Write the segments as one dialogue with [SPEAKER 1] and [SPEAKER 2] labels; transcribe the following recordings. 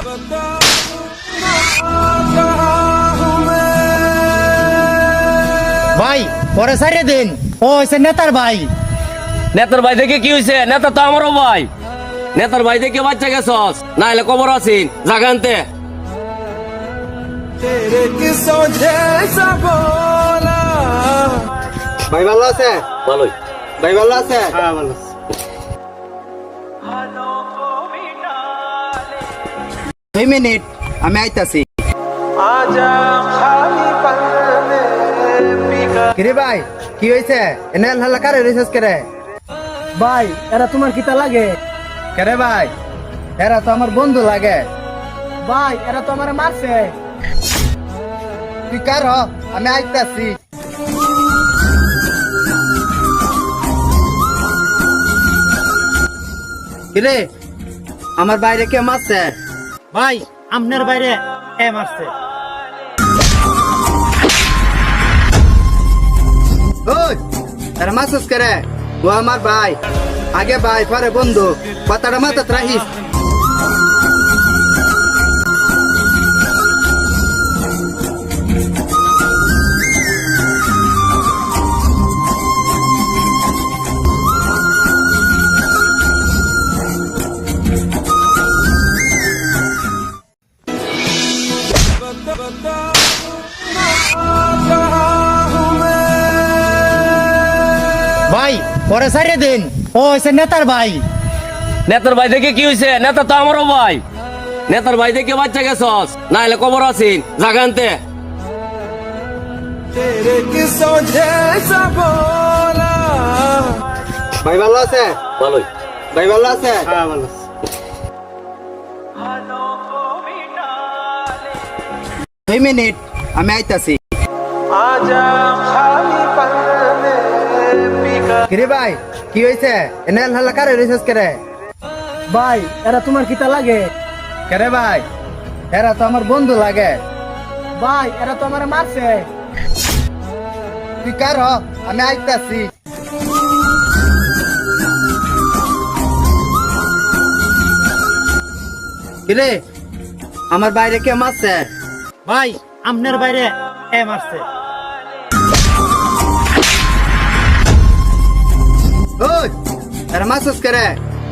[SPEAKER 1] ভাই পরে সাইরে দিন ও হইছে নেতার ভাই।
[SPEAKER 2] নেতার ভাই দেখে কি হয়েছে? নেতা তো আমারও ভাই। নেতার ভাই দেখে বাচ্চা গেছস, না হলে কবর আছিন জাগানতে।
[SPEAKER 1] ভাই ভালো আছে?
[SPEAKER 2] ভালোই।
[SPEAKER 1] ভাই ভালো আছে? হ্যাঁ ভালো। 2 মিনিট আমি আইতাছি। কিরে ভাই কি হয়েছে? এনে হাল্লা কারে রিসার্চ করে?
[SPEAKER 3] ভাই এরা তোমার কিতা লাগে?
[SPEAKER 1] কেরে ভাই এরা তো আমার বন্ধু লাগে।
[SPEAKER 3] ভাই এরা তো আমার মারছে।
[SPEAKER 1] তুই কার হ? আমি আইতাছি। কিরে আমার বাইরে কে মারছে?
[SPEAKER 3] ভাই আমনের বাইরে এ মারছে।
[SPEAKER 1] ওই এরা মারছিস করে? ও আমার ভাই, আগে ভাই পরে বন্ধু, কথাটা মাথাত রাখিস। ভাই পরে সাইরে দিন ও হইছে নেতার ভাই।
[SPEAKER 2] নেতার ভাই দেখে কি হয়েছে? নেতা তো আমারও ভাই। নেতার ভাই দেখে বাচ্চা গেছস, না হলে কবর আছিন জাগানতে।
[SPEAKER 1] ভাই ভালো আছে?
[SPEAKER 2] ভালোই।
[SPEAKER 1] ভাই ভালো আছে? হ্যাঁ ভালো। 2 মিনিট আমি আইতাছি। কিরে ভাই কি হয়েছে? এনে হাল্লা কারে রিসার্চ করে?
[SPEAKER 3] ভাই এরা তোমার কিতা লাগে?
[SPEAKER 1] কেরে ভাই এরা তো আমার বন্ধু লাগে।
[SPEAKER 3] ভাই এরা তো আমার মারছে।
[SPEAKER 1] তুই কার হ? আমি আইতাছি। কিরে আমার বাইরে কে মারছে?
[SPEAKER 3] ভাই আমনের বাইরে এ মারছে।
[SPEAKER 1] ওই এরা মারছিস করে?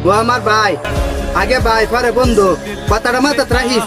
[SPEAKER 1] ও আমার ভাই, আগে ভাই পরে বন্ধু, কথাটা মাথাত রাখিস।